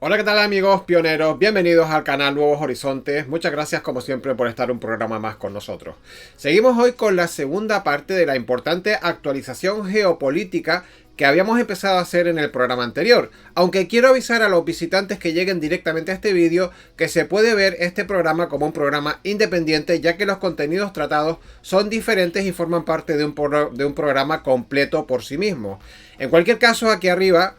Hola, ¿qué tal amigos pioneros? Bienvenidos al canal Nuevos Horizontes. Muchas gracias como siempre por estar un programa más con nosotros. Seguimos hoy con la segunda parte de la importante actualización geopolítica que habíamos empezado a hacer en el programa anterior. Aunque quiero avisar a los visitantes que lleguen directamente a este vídeo que se puede ver este programa como un programa independiente, ya que los contenidos tratados son diferentes y forman parte de un programa completo por sí mismo. En cualquier caso, aquí arriba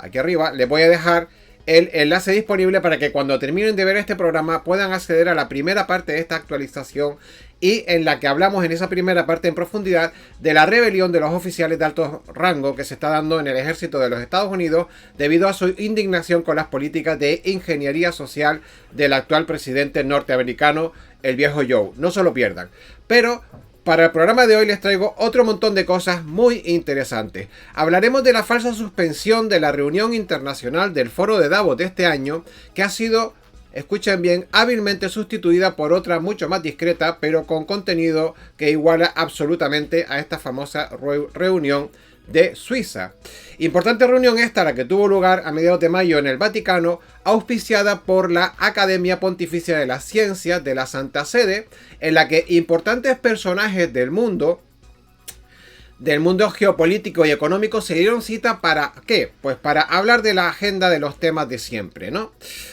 les voy a dejar el enlace disponible para que cuando terminen de ver este programa puedan acceder a la primera parte de esta actualización, y en la que hablamos en esa primera parte en profundidad de la rebelión de los oficiales de alto rango que se está dando en el ejército de los Estados Unidos debido a su indignación con las políticas de ingeniería social del actual presidente norteamericano, el viejo Joe. No se lo pierdan. Pero para el programa de hoy les traigo otro montón de cosas muy interesantes. Hablaremos de la falsa suspensión de la reunión internacional del Foro de Davos de este año, que ha sido, escuchen bien, hábilmente sustituida por otra mucho más discreta, pero con contenido que iguala absolutamente a esta famosa reunión de Suiza. Importante reunión esta, la que tuvo lugar a mediados de mayo en el Vaticano, auspiciada por la Academia Pontificia de las Ciencias de la Santa Sede, en la que importantes personajes del mundo geopolítico y económico se dieron cita para ¿qué? Pues para hablar de la agenda de los temas de siempre, ¿no?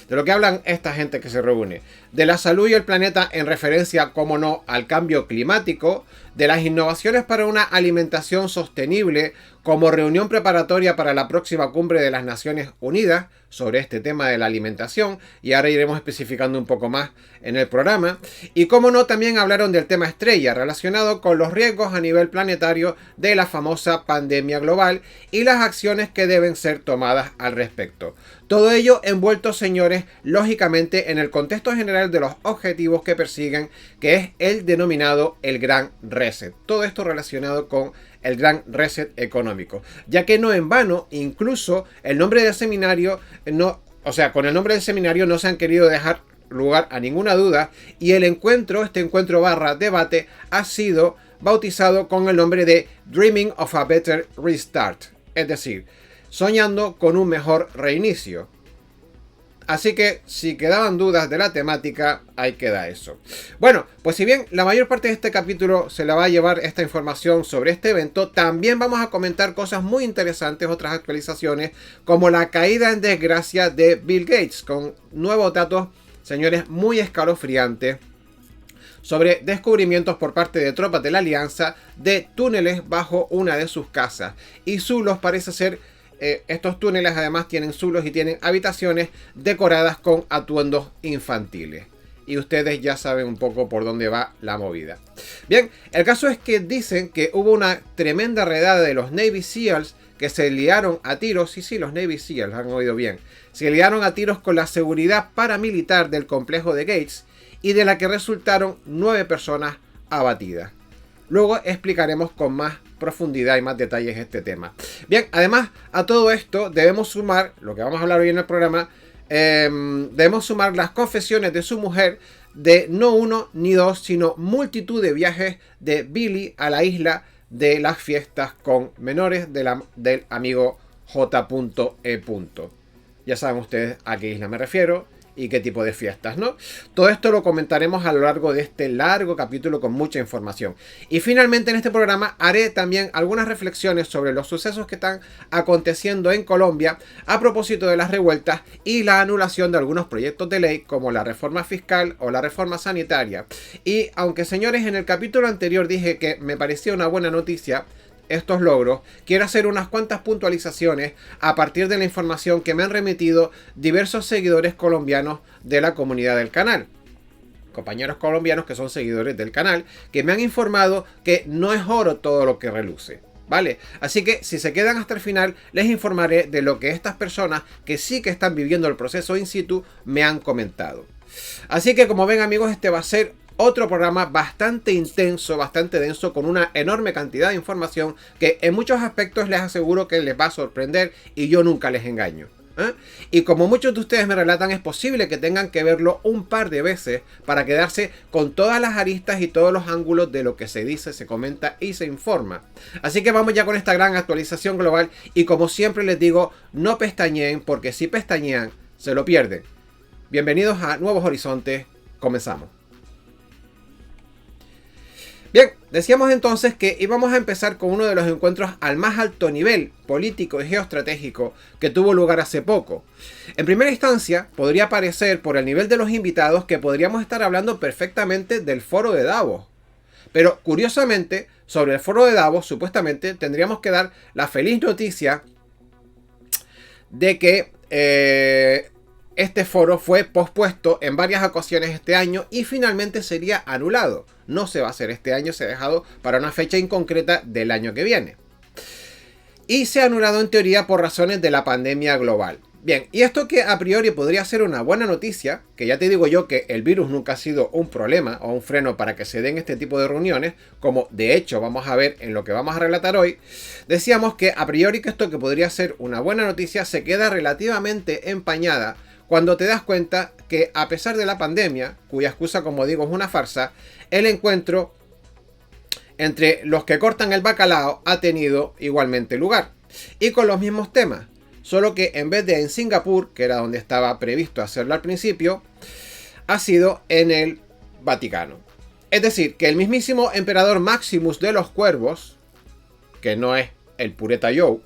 De lo que hablan esta gente que se reúne. De la salud y el planeta en referencia, como no, al cambio climático, de las innovaciones para una alimentación sostenible como reunión preparatoria para la próxima cumbre de las Naciones Unidas sobre este tema de la alimentación, y ahora iremos especificando un poco más en el programa. Y como no, también hablaron del tema estrella relacionado con los riesgos a nivel planetario de la famosa pandemia global y las acciones que deben ser tomadas al respecto. Todo ello envuelto, señores, lógicamente en el contexto general de los objetivos que persiguen, que es el denominado el Gran Reset. Todo esto relacionado con el Gran Reset económico, ya que no en vano, incluso el nombre del seminario, con el nombre del seminario no se han querido dejar lugar a ninguna duda, y este encuentro / debate ha sido bautizado con el nombre de Dreaming of a Better Restart, es decir, soñando con un mejor reinicio. Así que si quedaban dudas de la temática, ahí queda eso. Bueno, pues si bien la mayor parte de este capítulo se la va a llevar esta información sobre este evento, también vamos a comentar cosas muy interesantes, otras actualizaciones, como la caída en desgracia de Bill Gates, con nuevos datos, señores, muy escalofriantes sobre descubrimientos por parte de tropas de la Alianza de túneles bajo una de sus casas. Y Zulos parece ser... estos túneles además tienen zulos y tienen habitaciones decoradas con atuendos infantiles. Y ustedes ya saben un poco por dónde va la movida. Bien, el caso es que dicen que hubo una tremenda redada de los Navy SEALs que se liaron a tiros. Sí, los Navy SEALs, han oído bien. Se liaron a tiros con la seguridad paramilitar del complejo de Gates, y de la que resultaron 9 personas abatidas. Luego explicaremos con más profundidad y más detalles este tema. Bien, además a todo esto debemos sumar, lo que vamos a hablar hoy en el programa, debemos sumar las confesiones de su mujer de no uno ni dos, sino multitud de viajes de Billy a la isla de las fiestas con menores del amigo J.E. Ya saben ustedes a qué isla me refiero y qué tipo de fiestas, ¿no? Todo esto lo comentaremos a lo largo de este largo capítulo con mucha información. Y finalmente en este programa haré también algunas reflexiones sobre los sucesos que están aconteciendo en Colombia a propósito de las revueltas y la anulación de algunos proyectos de ley como la reforma fiscal o la reforma sanitaria. Y aunque, señores, en el capítulo anterior dije que me parecía una buena noticia estos logros, quiero hacer unas cuantas puntualizaciones a partir de la información que me han remitido diversos seguidores colombianos de la comunidad del canal. Compañeros colombianos que son seguidores del canal, que me han informado que no es oro todo lo que reluce, ¿vale? Así que si se quedan hasta el final, les informaré de lo que estas personas que sí que están viviendo el proceso in situ me han comentado. Así que, como ven, amigos, este va a ser otro programa bastante intenso, bastante denso, con una enorme cantidad de información que en muchos aspectos les aseguro que les va a sorprender, y yo nunca les engaño. Y como muchos de ustedes me relatan, es posible que tengan que verlo un par de veces para quedarse con todas las aristas y todos los ángulos de lo que se dice, se comenta y se informa. Así que vamos ya con esta gran actualización global, y como siempre les digo, no pestañeen, porque si pestañean se lo pierden. Bienvenidos a Nuevos Horizontes, comenzamos. Bien, decíamos entonces que íbamos a empezar con uno de los encuentros al más alto nivel político y geoestratégico que tuvo lugar hace poco. En primera instancia, podría parecer por el nivel de los invitados que podríamos estar hablando perfectamente del Foro de Davos. Pero curiosamente, sobre el Foro de Davos, supuestamente tendríamos que dar la feliz noticia de que este foro fue pospuesto en varias ocasiones este año y finalmente sería anulado. No se va a hacer este año, se ha dejado para una fecha inconcreta del año que viene. Y se ha anulado en teoría por razones de la pandemia global. Bien, y esto que a priori podría ser una buena noticia, que ya te digo yo que el virus nunca ha sido un problema o un freno para que se den este tipo de reuniones, como de hecho vamos a ver en lo que vamos a relatar hoy, decíamos que a priori que esto que podría ser una buena noticia se queda relativamente empañada cuando te das cuenta que a pesar de la pandemia, cuya excusa como digo es una farsa, el encuentro entre los que cortan el bacalao ha tenido igualmente lugar. Y con los mismos temas, solo que en vez de en Singapur, que era donde estaba previsto hacerlo al principio, ha sido en el Vaticano. Es decir, que el mismísimo emperador Maximus de los Cuervos, que no es el Pureta Joe,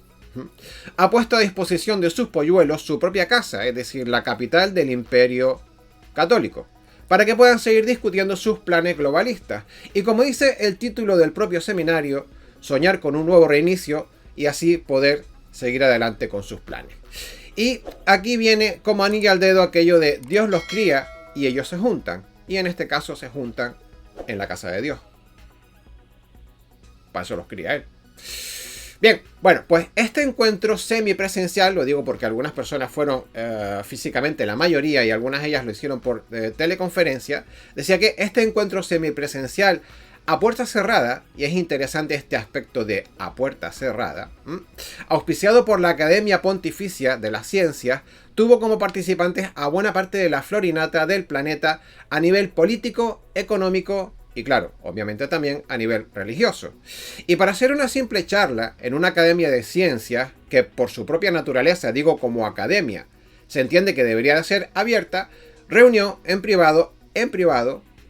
ha puesto a disposición de sus polluelos su propia casa, es decir, la capital del Imperio Católico, para que puedan seguir discutiendo sus planes globalistas. Y como dice el título del propio seminario, soñar con un nuevo reinicio y así poder seguir adelante con sus planes. Y aquí viene como anillo al dedo aquello de Dios los cría y ellos se juntan. Y en este caso se juntan en la casa de Dios. Para eso los cría él. Bien, bueno, pues este encuentro semipresencial, lo digo porque algunas personas fueron físicamente, la mayoría, y algunas de ellas lo hicieron por teleconferencia, decía que este encuentro semipresencial a puerta cerrada, y es interesante este aspecto de a puerta cerrada, auspiciado por la Academia Pontificia de las Ciencias, tuvo como participantes a buena parte de la florinata del planeta a nivel político, económico y claro, obviamente también a nivel religioso. Y para hacer una simple charla en una academia de ciencias, que por su propia naturaleza, digo como academia, se entiende que debería de ser abierta, reunió en privado,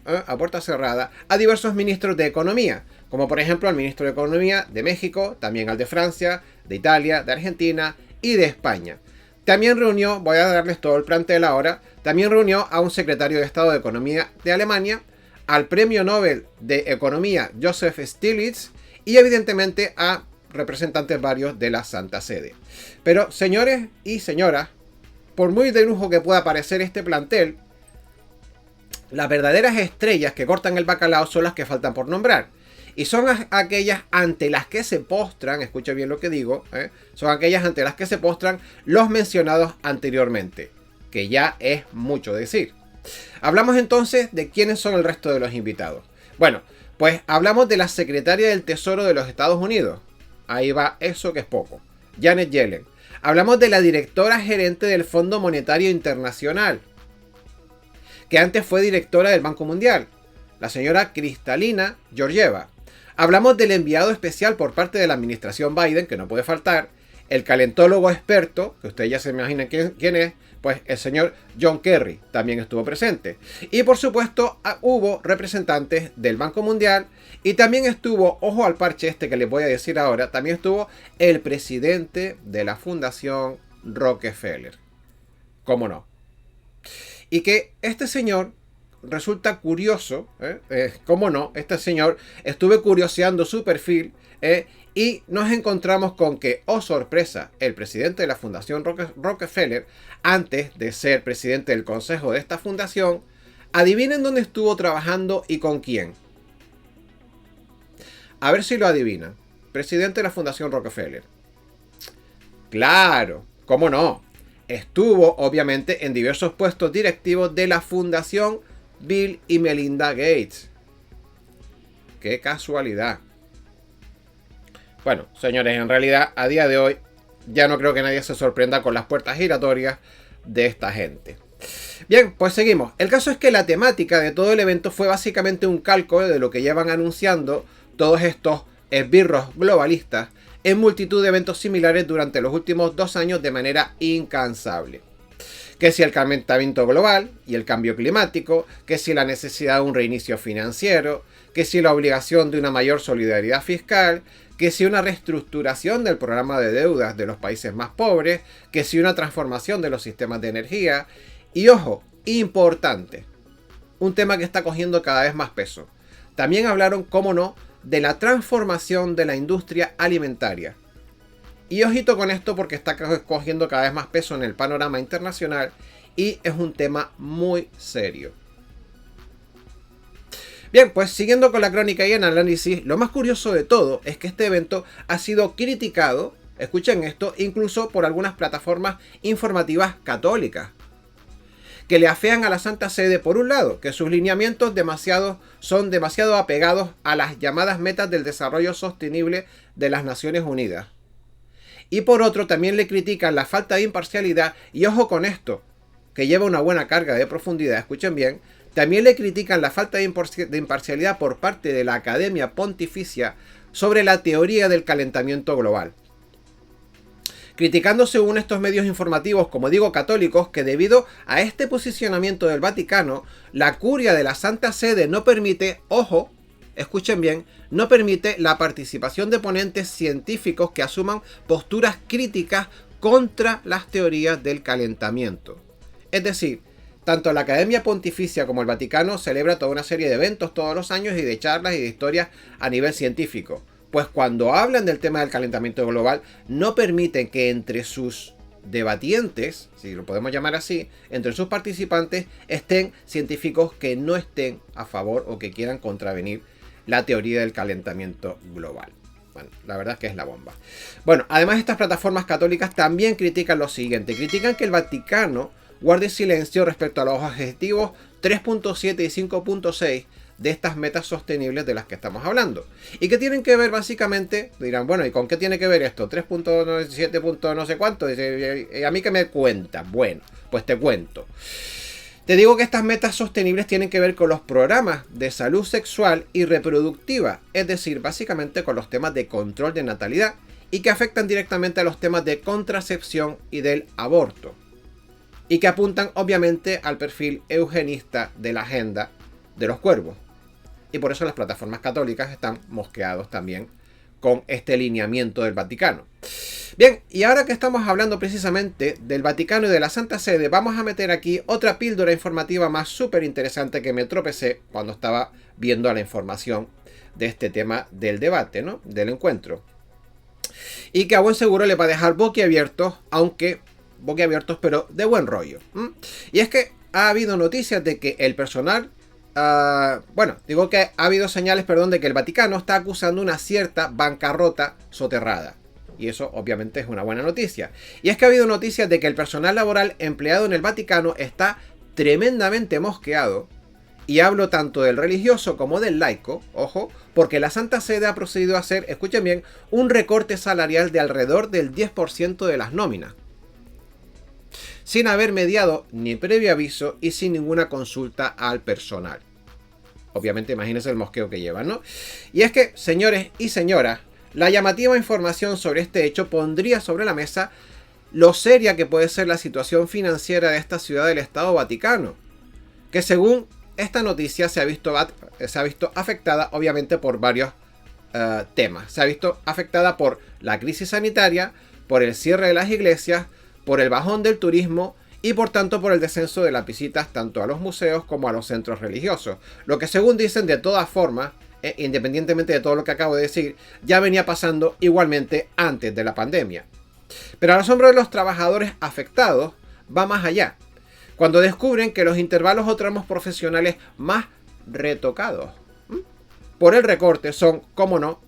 a puerta cerrada, a diversos ministros de economía, como por ejemplo al ministro de Economía de México, también al de Francia, de Italia, de Argentina y de España. También reunió, voy a darles todo el plantel ahora, también reunió a un secretario de Estado de Economía de Alemania, al Premio Nobel de Economía Joseph Stiglitz y evidentemente a representantes varios de la Santa Sede. Pero señores y señoras, por muy de lujo que pueda parecer este plantel, las verdaderas estrellas que cortan el bacalao son las que faltan por nombrar. Y son aquellas ante las que se postran, escucha bien lo que digo, son aquellas ante las que se postran los mencionados anteriormente, que ya es mucho decir. Hablamos entonces de quiénes son el resto de los invitados. Bueno, pues hablamos de la secretaria del Tesoro de los Estados Unidos. Ahí va eso que es poco. Janet Yellen. Hablamos de la directora gerente del Fondo Monetario Internacional, que antes fue directora del Banco Mundial, la señora Kristalina Georgieva. Hablamos del enviado especial por parte de la administración Biden, que no puede faltar, el calentólogo experto, que ustedes ya se imaginan quién es, pues el señor John Kerry también estuvo presente. Y por supuesto hubo representantes del Banco Mundial y también estuvo, ojo al parche este que les voy a decir ahora, también estuvo el presidente de la Fundación Rockefeller. ¿Cómo no? Y que este señor resulta curioso, ¿cómo no? Este señor, estuve curioseando su perfil y nos encontramos con que, oh sorpresa, el presidente de la Fundación Rockefeller, antes de ser presidente del consejo de esta fundación, adivinen dónde estuvo trabajando y con quién. A ver si lo adivinan. Presidente de la Fundación Rockefeller. Claro, ¿cómo no? Estuvo, obviamente, en diversos puestos directivos de la Fundación Bill y Melinda Gates. ¡Qué casualidad! Bueno, señores, en realidad, a día de hoy, ya no creo que nadie se sorprenda con las puertas giratorias de esta gente. Bien, pues seguimos. El caso es que la temática de todo el evento fue básicamente un calco de lo que llevan anunciando todos estos esbirros globalistas en multitud de eventos similares durante los últimos 2 años de manera incansable. Que si el calentamiento global y el cambio climático, que si la necesidad de un reinicio financiero, que si la obligación de una mayor solidaridad fiscal, que si una reestructuración del programa de deudas de los países más pobres, que si una transformación de los sistemas de energía. Y ojo, importante, un tema que está cogiendo cada vez más peso. También hablaron, cómo no, de la transformación de la industria alimentaria. Y ojito con esto porque está cogiendo cada vez más peso en el panorama internacional y es un tema muy serio. Bien, pues siguiendo con la crónica y el análisis, lo más curioso de todo es que este evento ha sido criticado, escuchen esto, incluso por algunas plataformas informativas católicas, que le afean a la Santa Sede, por un lado, que sus lineamientos son demasiado apegados a las llamadas metas del desarrollo sostenible de las Naciones Unidas. Y por otro, también le critican la falta de imparcialidad, y ojo con esto, que lleva una buena carga de profundidad, escuchen bien, también le critican la falta de imparcialidad por parte de la Academia Pontificia sobre la teoría del calentamiento global. Criticando según estos medios informativos, como digo, católicos, que debido a este posicionamiento del Vaticano, la curia de la Santa Sede no permite, ojo, escuchen bien, no permite la participación de ponentes científicos que asuman posturas críticas contra las teorías del calentamiento. Es decir, tanto la Academia Pontificia como el Vaticano celebra toda una serie de eventos todos los años y de charlas y de historias a nivel científico. Pues cuando hablan del tema del calentamiento global, no permiten que entre sus debatientes, si lo podemos llamar así, entre sus participantes estén científicos que no estén a favor o que quieran contravenir la teoría del calentamiento global. Bueno, la verdad es que es la bomba. Bueno, además estas plataformas católicas también critican lo siguiente. Critican que el Vaticano guarde silencio respecto a los objetivos 3.7 y 5.6 de estas metas sostenibles de las que estamos hablando. Y que tienen que ver básicamente, dirán, bueno, ¿y con qué tiene que ver esto? 3.7. No sé cuánto. ¿A mí qué me cuenta? Bueno, pues te cuento. Te digo que estas metas sostenibles tienen que ver con los programas de salud sexual y reproductiva, es decir, básicamente con los temas de control de natalidad y que afectan directamente a los temas de contracepción y del aborto. Y que apuntan obviamente al perfil eugenista de la agenda de los cuervos. Y por eso las plataformas católicas están mosqueados también con este lineamiento del Vaticano. Bien, y ahora que estamos hablando precisamente del Vaticano y de la Santa Sede, vamos a meter aquí otra píldora informativa más súper interesante que me tropecé cuando estaba viendo la información de este tema del debate, ¿no? Del encuentro. Y que a buen seguro le va a dejar boquiabiertos, pero de buen rollo. Y es que ha habido noticias de que el personal, ha habido señales, de que el Vaticano está acusando una cierta bancarrota soterrada. Y eso obviamente es una buena noticia. Y es que ha habido noticias de que el personal laboral empleado en el Vaticano está tremendamente mosqueado. Y hablo tanto del religioso como del laico, ojo, porque la Santa Sede ha procedido a hacer, escuchen bien, un recorte salarial de alrededor del 10% de las nóminas, sin haber mediado ni previo aviso y sin ninguna consulta al personal. Obviamente imagínense el mosqueo que llevan, ¿no? Y es que, señores y señoras, la llamativa información sobre este hecho pondría sobre la mesa lo seria que puede ser la situación financiera de esta ciudad del Estado Vaticano, que según esta noticia se ha visto afectada obviamente por varios temas. Se ha visto afectada por la crisis sanitaria, por el cierre de las iglesias, por el bajón del turismo y por tanto por el descenso de las visitas tanto a los museos como a los centros religiosos. Lo que según dicen de todas formas, independientemente de todo lo que acabo de decir, ya venía pasando igualmente antes de la pandemia. Pero al asombro de los trabajadores afectados va más allá, cuando descubren que los intervalos o tramos profesionales más retocados por el recorte son, como no,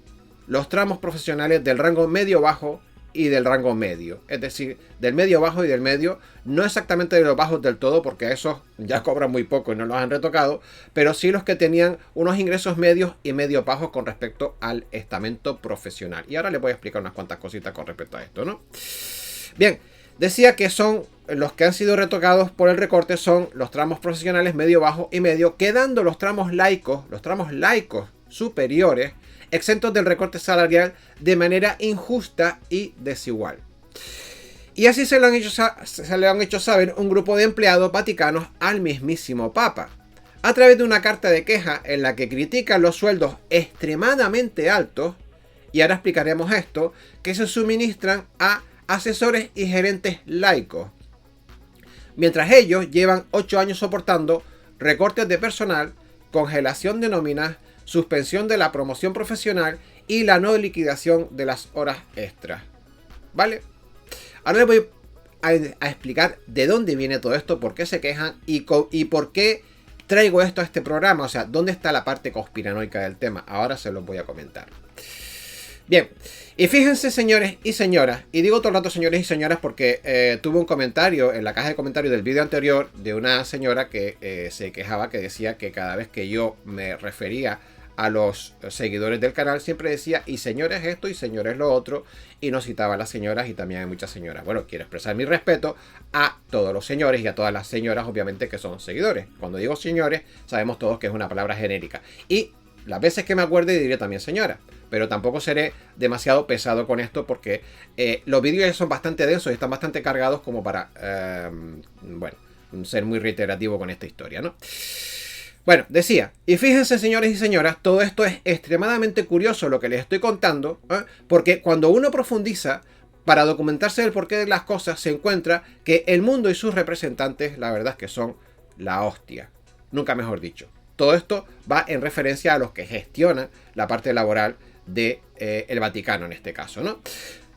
los tramos profesionales del rango medio-bajo y del rango medio, es decir, del medio bajo y del medio, no exactamente de los bajos del todo, porque esos ya cobran muy poco y no los han retocado, pero sí los que tenían unos ingresos medios y medio bajos con respecto al estamento profesional. Y ahora les voy a explicar unas cuantas cositas con respecto a esto, ¿no? Bien, decía que son los que han sido retocados por el recorte son los tramos profesionales medio, bajo y medio, quedando los tramos laicos superiores, exentos del recorte salarial de manera injusta y desigual. Y así se lo han hecho saber un grupo de empleados vaticanos al mismísimo Papa, a través de una carta de queja en la que critican los sueldos extremadamente altos, y ahora explicaremos esto, que se suministran a asesores y gerentes laicos, mientras ellos llevan 8 años soportando recortes de personal, congelación de nóminas, suspensión de la promoción profesional y la no liquidación de las horas extras. ¿Vale? Ahora les voy a explicar de dónde viene todo esto, por qué se quejan y por qué traigo esto a este programa. O sea, dónde está la parte conspiranoica del tema. Ahora se los voy a comentar. Bien, y fíjense, señores y señoras, y digo todo el rato señores y señoras porque tuve un comentario en la caja de comentarios del vídeo anterior de una señora que se quejaba, que decía que cada vez que yo me refería a los seguidores del canal siempre decía y señores esto y señores lo otro, y no citaba a las señoras, y también hay muchas señoras. Bueno, quiero expresar mi respeto a todos los señores y a todas las señoras, obviamente, que son seguidores. Cuando digo señores, sabemos todos que es una palabra genérica, y las veces que me acuerde diré también señora, pero tampoco seré demasiado pesado con esto porque los vídeos son bastante densos y están bastante cargados como para, bueno, ser muy reiterativo con esta historia, ¿no? Bueno, decía, y fíjense, señores y señoras, todo esto es extremadamente curioso lo que les estoy contando, porque cuando uno profundiza para documentarse del porqué de las cosas, se encuentra que el mundo y sus representantes, la verdad es que son la hostia, nunca mejor dicho. Todo esto va en referencia a los que gestionan la parte laboral del Vaticano en este caso, ¿no?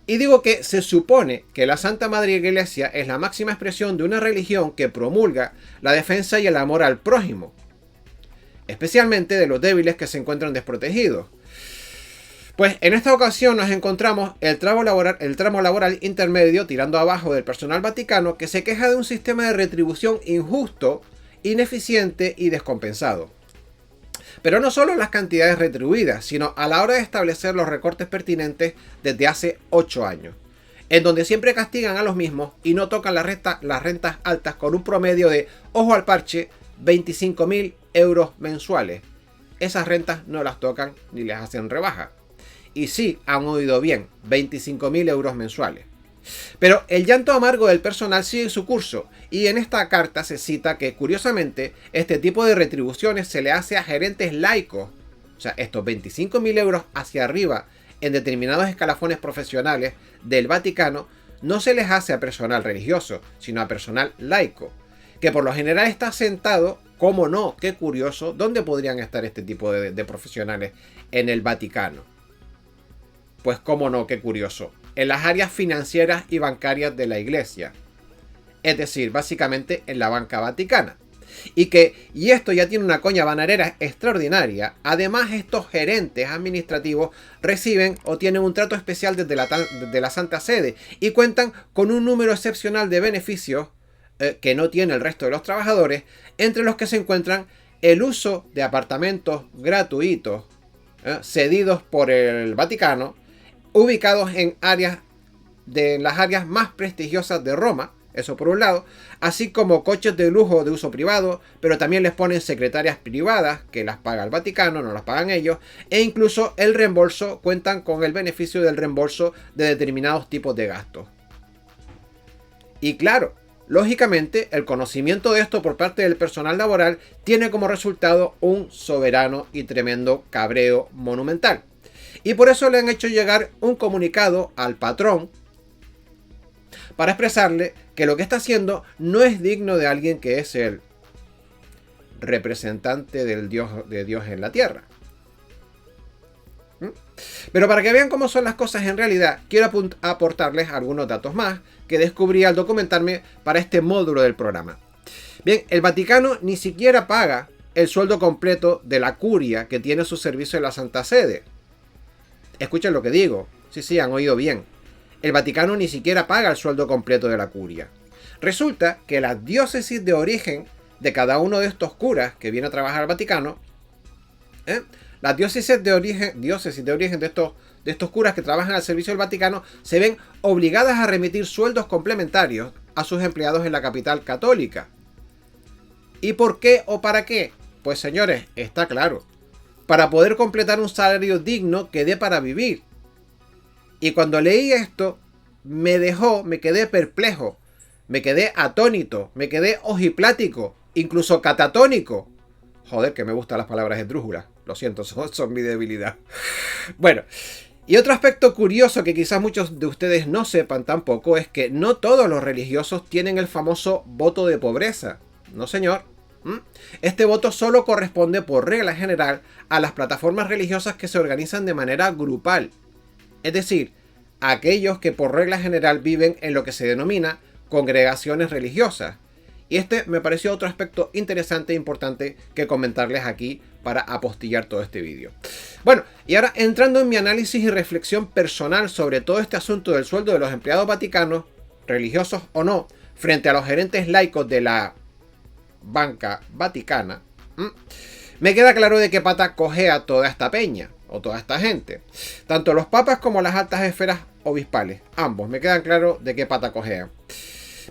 Y digo que se supone que la Santa Madre Iglesia es la máxima expresión de una religión que promulga la defensa y el amor al prójimo, especialmente de los débiles que se encuentran desprotegidos. Pues en esta ocasión nos encontramos el tramo laboral intermedio tirando abajo del personal vaticano que se queja de un sistema de retribución injusto, ineficiente y descompensado. Pero no solo las cantidades retribuidas, sino a la hora de establecer los recortes pertinentes desde hace 8 años, en donde siempre castigan a los mismos y no tocan las rentas altas con un promedio de, ojo al parche, 25.000 euros mensuales. Esas rentas no las tocan ni les hacen rebaja. Y sí, han oído bien, 25.000 euros mensuales. Pero el llanto amargo del personal sigue su curso, y en esta carta se cita que, curiosamente, este tipo de retribuciones se le hace a gerentes laicos. O sea, estos 25.000 euros hacia arriba en determinados escalafones profesionales del Vaticano no se les hace a personal religioso, sino a personal laico, que por lo general está sentado, ¿cómo no? Qué curioso, ¿dónde podrían estar este tipo de profesionales en el Vaticano? Pues cómo no, qué curioso, en las áreas financieras y bancarias de la Iglesia, es decir, básicamente en la banca vaticana. Y esto ya tiene una coña bananera extraordinaria. Además, estos gerentes administrativos reciben o tienen un trato especial desde la Santa Sede y cuentan con un número excepcional de beneficios que no tiene el resto de los trabajadores, entre los que se encuentran el uso de apartamentos gratuitos cedidos por el Vaticano, ubicados en las áreas más prestigiosas de Roma, eso por un lado, así como coches de lujo de uso privado, pero también les ponen secretarias privadas que las paga el Vaticano, no las pagan ellos, e incluso el reembolso, cuentan con el beneficio del reembolso de determinados tipos de gastos. Y claro, lógicamente, el conocimiento de esto por parte del personal laboral tiene como resultado un soberano y tremendo cabreo monumental. Y por eso le han hecho llegar un comunicado al patrón para expresarle que lo que está haciendo no es digno de alguien que es el representante de Dios en la tierra. Pero para que vean cómo son las cosas en realidad, quiero aportarles algunos datos más que descubrí al documentarme para este módulo del programa. Bien, el Vaticano ni siquiera paga el sueldo completo de la curia que tiene su servicio en la Santa Sede. Escuchen lo que digo. Sí, han oído bien. El Vaticano ni siquiera paga el sueldo completo de la curia. Resulta que la diócesis de origen de cada uno de estos curas que viene a trabajar al Vaticano, las diócesis de origen de estos curas que trabajan al servicio del Vaticano se ven obligadas a remitir sueldos complementarios a sus empleados en la capital católica. ¿Y por qué o para qué? Pues señores, está claro. Para poder completar un salario digno que dé para vivir. Y cuando leí esto, me quedé perplejo, me quedé atónito, me quedé ojiplático, incluso catatónico. Joder, que me gustan las palabras esdrújulas. Lo siento, son mi debilidad. Bueno, y otro aspecto curioso que quizás muchos de ustedes no sepan tampoco es que no todos los religiosos tienen el famoso voto de pobreza. No, señor. Este voto solo corresponde por regla general a las plataformas religiosas que se organizan de manera grupal. Es decir, a aquellos que por regla general viven en lo que se denomina congregaciones religiosas. Y este me pareció otro aspecto interesante e importante que comentarles aquí para apostillar todo este vídeo. Bueno, y ahora entrando en mi análisis y reflexión personal sobre todo este asunto del sueldo de los empleados vaticanos, religiosos o no, frente a los gerentes laicos de la banca vaticana, me queda claro de qué pata cojea toda esta peña o toda esta gente. Tanto los papas como las altas esferas obispales, ambos, me quedan claro de qué pata cojean.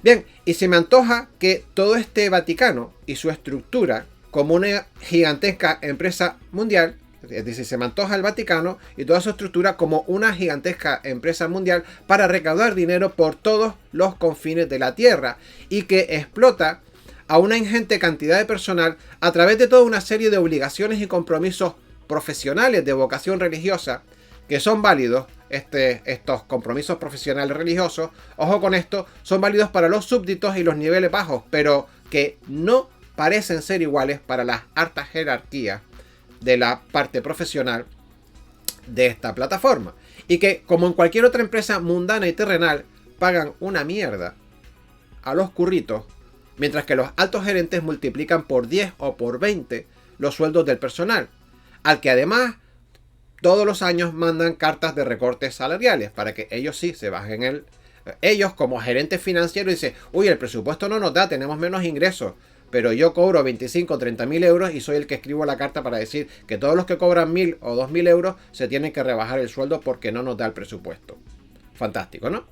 Bien, y se me antoja que todo este Vaticano y su estructura como una gigantesca empresa mundial, es decir, se me antoja el Vaticano y toda su estructura como una gigantesca empresa mundial para recaudar dinero por todos los confines de la tierra y que explota a una ingente cantidad de personal a través de toda una serie de obligaciones y compromisos profesionales de vocación religiosa que son válidos. Estos compromisos profesionales religiosos, ojo con esto, son válidos para los súbditos y los niveles bajos, pero que no parecen ser iguales para las altas jerarquías de la parte profesional de esta plataforma. Y que, como en cualquier otra empresa mundana y terrenal, pagan una mierda a los curritos, mientras que los altos gerentes multiplican por 10 o por 20 los sueldos del personal, al que además todos los años mandan cartas de recortes salariales para que ellos sí se bajen ellos como gerentes financieros dicen, uy, el presupuesto no nos da, tenemos menos ingresos, pero yo cobro 25 o 30 mil euros y soy el que escribo la carta para decir que todos los que cobran 1000 o 2000 euros se tienen que rebajar el sueldo porque no nos da el presupuesto. Fantástico, ¿no?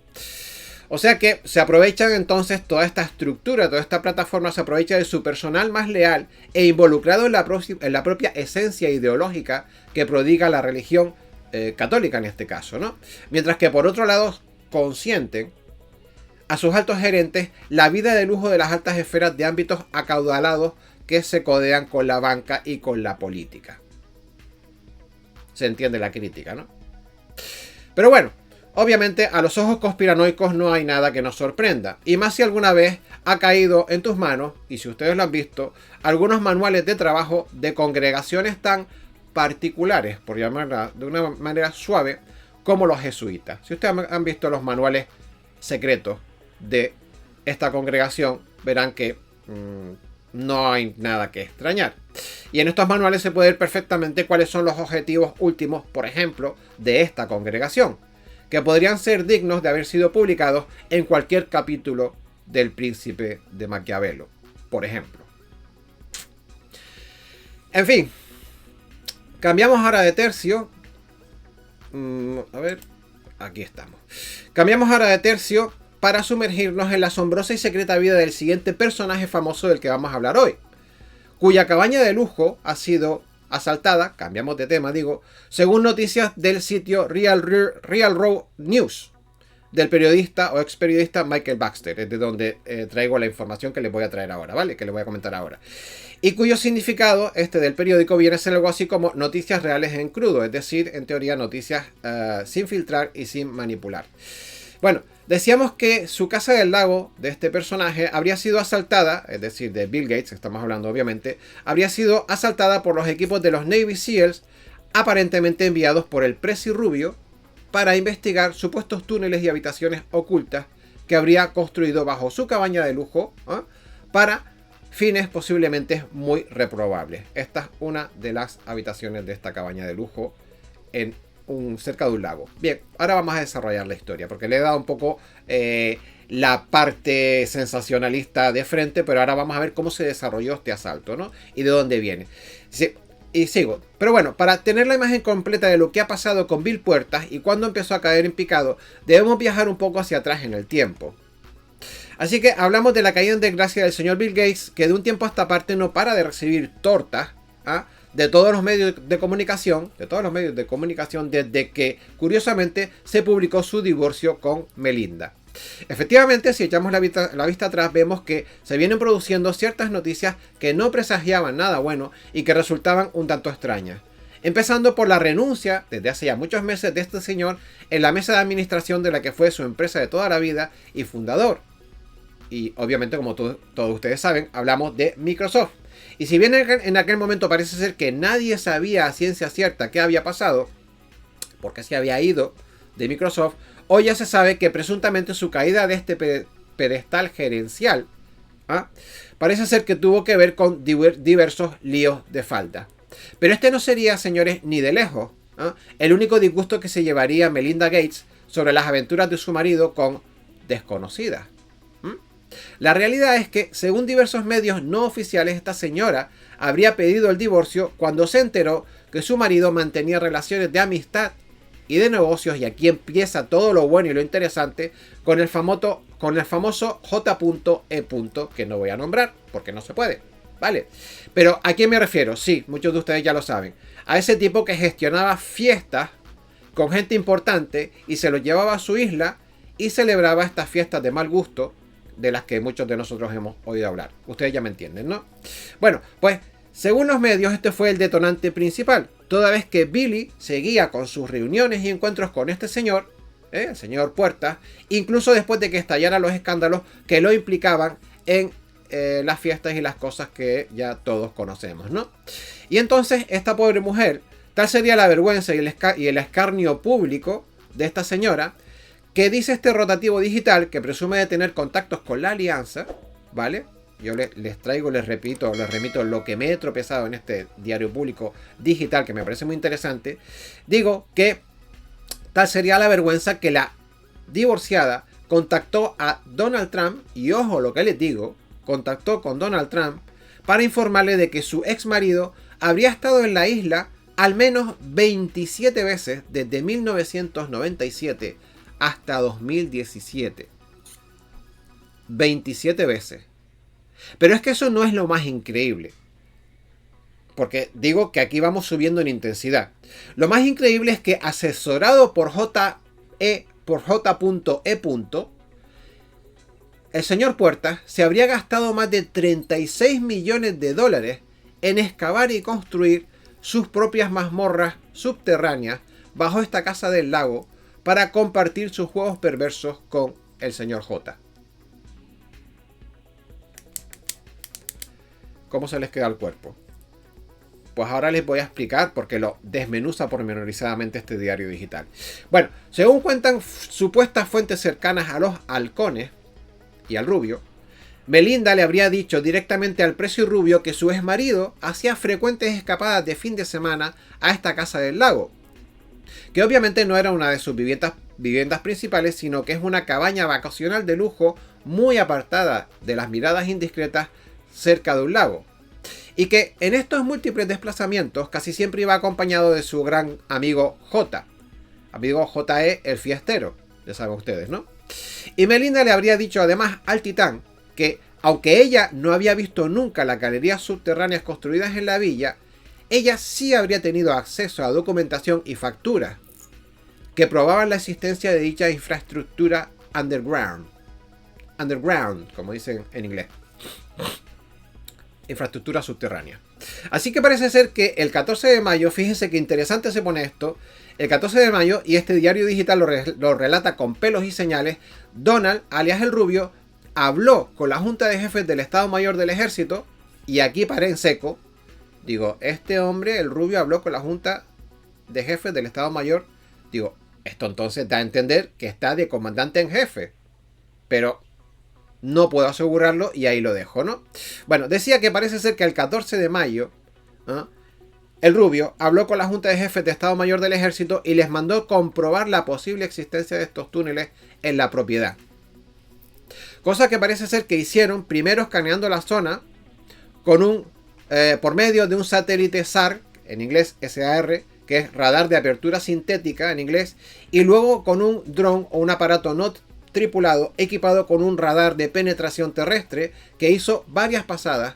O sea que se aprovechan entonces toda esta estructura, toda esta plataforma se aprovecha de su personal más leal e involucrado en la propia esencia ideológica que prodiga la religión católica en este caso, ¿no? Mientras que por otro lado consienten a sus altos gerentes la vida de lujo de las altas esferas de ámbitos acaudalados que se codean con la banca y con la política. Se entiende la crítica, ¿no? Pero bueno, obviamente a los ojos conspiranoicos no hay nada que nos sorprenda, y más si alguna vez ha caído en tus manos, y si ustedes lo han visto, algunos manuales de trabajo de congregaciones tan particulares, por llamarla de una manera suave, como los jesuitas. Si ustedes han visto los manuales secretos de esta congregación, verán que no hay nada que extrañar. Y en estos manuales se puede ver perfectamente cuáles son los objetivos últimos, por ejemplo, de esta congregación, que podrían ser dignos de haber sido publicados en cualquier capítulo del Príncipe de Maquiavelo, por ejemplo. En fin, cambiamos ahora de tercio. A ver, aquí estamos. Cambiamos ahora de tercio para sumergirnos en la asombrosa y secreta vida del siguiente personaje famoso del que vamos a hablar hoy, cuya cabaña de lujo ha sido asaltada, cambiamos de tema digo, según noticias del sitio Real Road News, del periodista o ex periodista Michael Baxter, es de donde traigo la información que les voy a traer ahora, ¿vale? Que les voy a comentar ahora. Y cuyo significado, del periódico, viene a ser algo así como noticias reales en crudo, es decir, en teoría noticias sin filtrar y sin manipular. Bueno, decíamos que su casa del lago de este personaje habría sido asaltada, es decir, de Bill Gates, estamos hablando obviamente, habría sido asaltada por los equipos de los Navy SEALs, aparentemente enviados por el Presi Rubio para investigar supuestos túneles y habitaciones ocultas que habría construido bajo su cabaña de lujo para fines posiblemente muy reprobables. Esta es una de las habitaciones de esta cabaña de lujo cerca de un lago. Bien, ahora vamos a desarrollar la historia, porque le he dado un poco la parte sensacionalista de frente, pero ahora vamos a ver cómo se desarrolló este asalto, ¿no? Y de dónde viene. Sí, y sigo. Pero bueno, para tener la imagen completa de lo que ha pasado con Bill Puertas y cuándo empezó a caer en picado, debemos viajar un poco hacia atrás en el tiempo. Así que hablamos de la caída en desgracia del señor Bill Gates, que de un tiempo a esta parte no para de recibir tortas de todos los medios de comunicación, desde que, curiosamente, se publicó su divorcio con Melinda. Efectivamente, si echamos la vista atrás, vemos que se vienen produciendo ciertas noticias que no presagiaban nada bueno y que resultaban un tanto extrañas. Empezando por la renuncia, desde hace ya muchos meses, de este señor en la mesa de administración de la que fue su empresa de toda la vida y fundador. Y obviamente, como todos ustedes saben, hablamos de Microsoft. Y si bien en aquel momento parece ser que nadie sabía a ciencia cierta qué había pasado, porque se había ido de Microsoft, hoy ya se sabe que presuntamente su caída de este pedestal gerencial parece ser que tuvo que ver con diversos líos de falda. Pero este no sería, señores, ni de lejos el único disgusto que se llevaría Melinda Gates sobre las aventuras de su marido con desconocidas. La realidad es que, según diversos medios no oficiales, esta señora habría pedido el divorcio cuando se enteró que su marido mantenía relaciones de amistad y de negocios, y aquí empieza todo lo bueno y lo interesante, con el famoso J.E. que no voy a nombrar porque no se puede, ¿vale? Pero ¿a quién me refiero? Sí, muchos de ustedes ya lo saben. A ese tipo que gestionaba fiestas con gente importante y se lo llevaba a su isla y celebraba estas fiestas de mal gusto de las que muchos de nosotros hemos oído hablar. Ustedes ya me entienden, ¿no? Bueno, pues según los medios, este fue el detonante principal, toda vez que Billy seguía con sus reuniones y encuentros con este señor, el señor Puertas, incluso después de que estallaran los escándalos que lo implicaban en las fiestas y las cosas que ya todos conocemos, ¿no? Y entonces esta pobre mujer, tal sería la vergüenza y el escarnio público de esta señora, que dice este rotativo digital que presume de tener contactos con la alianza, ¿vale? Yo les remito lo que me he tropezado en este diario público digital, que me parece muy interesante. Digo que tal sería la vergüenza que la divorciada contactó a Donald Trump, y ojo lo que les digo, contactó con Donald Trump para informarle de que su ex marido habría estado en la isla al menos 27 veces desde 1997 hasta 2017. 27 veces. Pero es que eso no es lo más increíble. Porque digo que aquí vamos subiendo en intensidad. Lo más increíble es que, asesorado por J.E. el señor Puertas se habría gastado más de 36 millones de dólares en excavar y construir sus propias mazmorras subterráneas bajo esta casa del lago para compartir sus juegos perversos con el señor J. ¿Cómo se les queda el cuerpo? Pues ahora les voy a explicar porque lo desmenuza pormenorizadamente este diario digital. Bueno, según cuentan supuestas fuentes cercanas a los halcones y al rubio, Melinda le habría dicho directamente al precio rubio que su exmarido hacía frecuentes escapadas de fin de semana a esta casa del lago, que obviamente no era una de sus viviendas principales, sino que es una cabaña vacacional de lujo muy apartada de las miradas indiscretas cerca de un lago, y que en estos múltiples desplazamientos casi siempre iba acompañado de su gran amigo J.E. el fiestero, ya saben ustedes, ¿no? Y Melinda le habría dicho además al titán que, aunque ella no había visto nunca las galerías subterráneas construidas en la villa, ella sí habría tenido acceso a documentación y facturas que probaban la existencia de dicha infraestructura underground, como dicen en inglés. Infraestructura subterránea. Así que parece ser que el 14 de mayo, fíjense qué interesante se pone esto, el 14 de mayo, y este diario digital lo relata con pelos y señales, Donald, alias el Rubio, habló con la Junta de Jefes del Estado Mayor del Ejército, y aquí paré en seco, digo, este hombre, el Rubio, habló con la Junta de Jefes del Estado Mayor, digo, esto entonces da a entender que está de comandante en jefe, pero no puedo asegurarlo y ahí lo dejo, ¿no? Bueno, decía que parece ser que el 14 de mayo, el Rubio habló con la Junta de Jefes de Estado Mayor del Ejército y les mandó comprobar la posible existencia de estos túneles en la propiedad. Cosa que parece ser que hicieron primero escaneando la zona con por medio de un satélite SAR, en inglés SAR, que es radar de apertura sintética en inglés, y luego con un dron o un aparato no tripulado equipado con un radar de penetración terrestre que hizo varias pasadas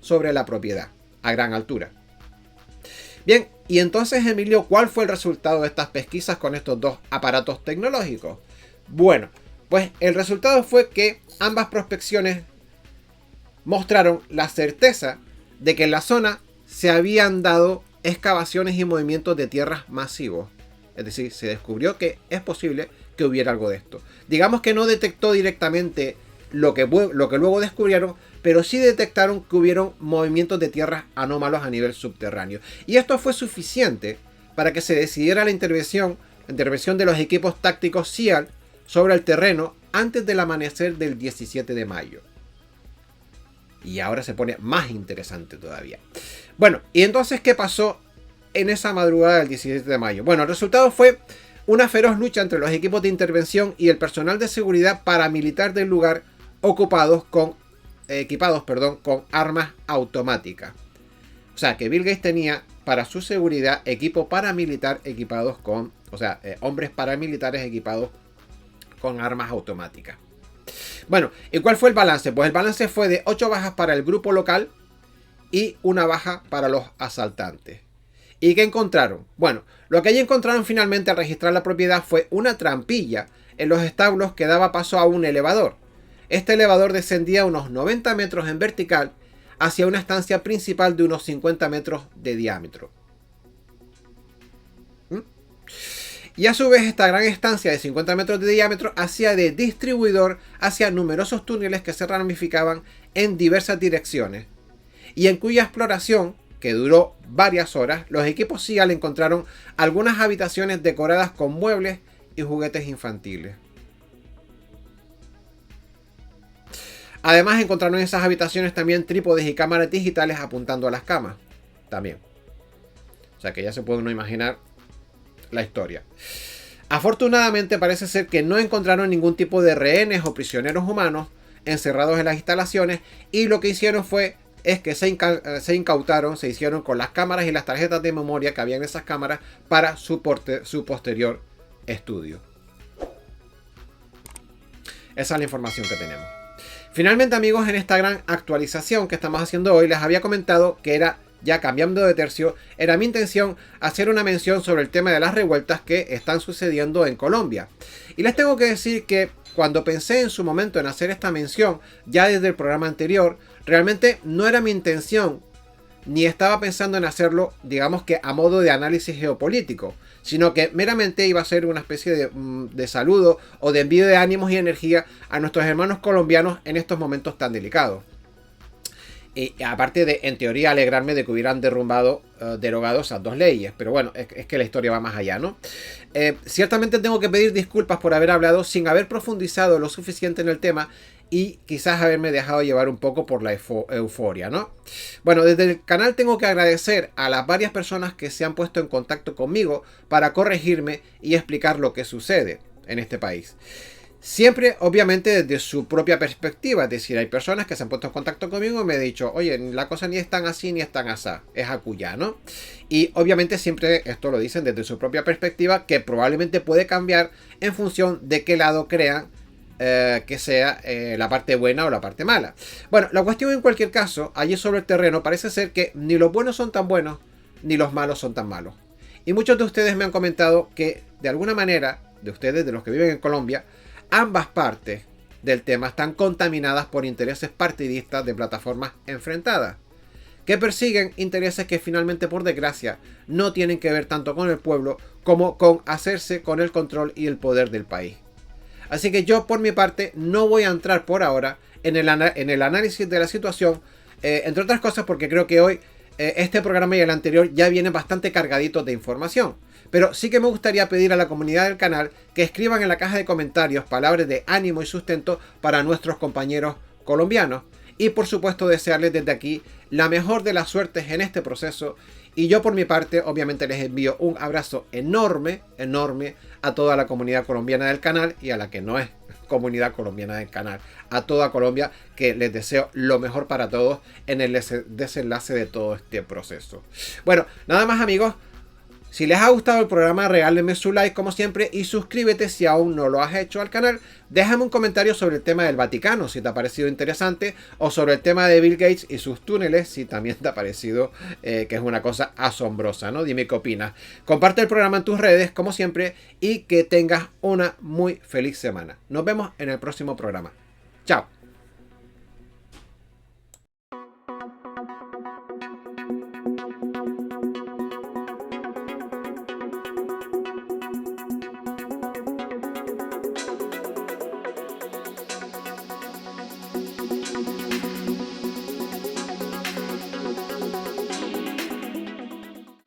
sobre la propiedad a gran altura. Bien, y entonces, Emilio, ¿cuál fue el resultado de estas pesquisas con estos dos aparatos tecnológicos? Bueno, pues el resultado fue que ambas prospecciones mostraron la certeza de que en la zona se habían dado excavaciones y movimientos de tierras masivos. Es decir, se descubrió que es posible que hubiera algo de esto. Digamos que no detectó directamente lo que luego descubrieron, pero sí detectaron que hubieron movimientos de tierras anómalos a nivel subterráneo. Y esto fue suficiente para que se decidiera la intervención de los equipos tácticos SEAL sobre el terreno antes del amanecer del 17 de mayo. Y ahora se pone más interesante todavía. Bueno, ¿y entonces qué pasó en esa madrugada del 17 de mayo? Bueno, el resultado fue una feroz lucha entre los equipos de intervención y el personal de seguridad paramilitar del lugar equipados con armas automáticas. O sea, que Bill Gates tenía para su seguridad equipo paramilitar equipados con, hombres paramilitares equipados con armas automáticas. Bueno, ¿y cuál fue el balance? Pues el balance fue de 8 bajas para el grupo local y 1 baja para los asaltantes. ¿Y qué encontraron? Bueno, lo que allí encontraron finalmente al registrar la propiedad fue una trampilla en los establos que daba paso a un elevador. Este elevador descendía unos 90 metros en vertical hacia una estancia principal de unos 50 metros de diámetro. Y a su vez esta gran estancia de 50 metros de diámetro hacía de distribuidor hacia numerosos túneles que se ramificaban en diversas direcciones y en cuya exploración, que duró varias horas, los equipos SEAL encontraron algunas habitaciones decoradas con muebles y juguetes infantiles. Además encontraron en esas habitaciones también trípodes y cámaras digitales apuntando a las camas. También. O sea que ya se puede uno imaginar la historia. Afortunadamente parece ser que no encontraron ningún tipo de rehenes o prisioneros humanos encerrados en las instalaciones, y lo que hicieron es que se hicieron con las cámaras y las tarjetas de memoria que había en esas cámaras para su posterior estudio. Esa es la información que tenemos. Finalmente, amigos, en esta gran actualización que estamos haciendo hoy, les había comentado que era, ya cambiando de tercio, era mi intención hacer una mención sobre el tema de las revueltas que están sucediendo en Colombia. Y les tengo que decir que cuando pensé en su momento en hacer esta mención, ya desde el programa anterior, realmente no era mi intención, ni estaba pensando en hacerlo, digamos que a modo de análisis geopolítico, sino que meramente iba a ser una especie de saludo o de envío de ánimos y energía a nuestros hermanos colombianos en estos momentos tan delicados. Y aparte de, en teoría, alegrarme de que hubieran derogado esas dos leyes. Pero bueno, es que la historia va más allá, ¿no? Ciertamente tengo que pedir disculpas por haber hablado sin haber profundizado lo suficiente en el tema y quizás haberme dejado llevar un poco por la euforia, ¿no? Bueno, desde el canal tengo que agradecer a las varias personas que se han puesto en contacto conmigo para corregirme y explicar lo que sucede en este país. Siempre, obviamente, desde su propia perspectiva. Es decir, hay personas que se han puesto en contacto conmigo y me han dicho, oye, la cosa ni es tan así ni es tan asá, es acullá, ¿no? Y obviamente siempre esto lo dicen desde su propia perspectiva, que probablemente puede cambiar en función de qué lado crean que sea la parte buena o la parte mala. Bueno, la cuestión en cualquier caso, allí sobre el terreno parece ser que ni los buenos son tan buenos, ni los malos son tan malos. Y muchos de ustedes me han comentado que, de alguna manera, de ustedes, de los que viven en Colombia, ambas partes del tema están contaminadas por intereses partidistas de plataformas enfrentadas, que persiguen intereses que finalmente, por desgracia, no tienen que ver tanto con el pueblo como con hacerse con el control y el poder del país. Así que yo, por mi parte, no voy a entrar por ahora en el análisis de la situación, entre otras cosas porque creo que hoy este programa y el anterior ya vienen bastante cargaditos de información. Pero sí que me gustaría pedir a la comunidad del canal que escriban en la caja de comentarios palabras de ánimo y sustento para nuestros compañeros colombianos. Y por supuesto desearles desde aquí la mejor de las suertes en este proceso. Y yo por mi parte obviamente les envío un abrazo enorme, enorme a toda la comunidad colombiana del canal y a la que no es comunidad colombiana del canal. A toda Colombia, que les deseo lo mejor para todos en el desenlace de todo este proceso. Bueno, nada más, amigos. Si les ha gustado el programa, regálenme su like como siempre y suscríbete si aún no lo has hecho al canal. Déjame un comentario sobre el tema del Vaticano si te ha parecido interesante, o sobre el tema de Bill Gates y sus túneles si también te ha parecido que es una cosa asombrosa, ¿no? Dime qué opinas. Comparte el programa en tus redes como siempre y que tengas una muy feliz semana. Nos vemos en el próximo programa. Chao.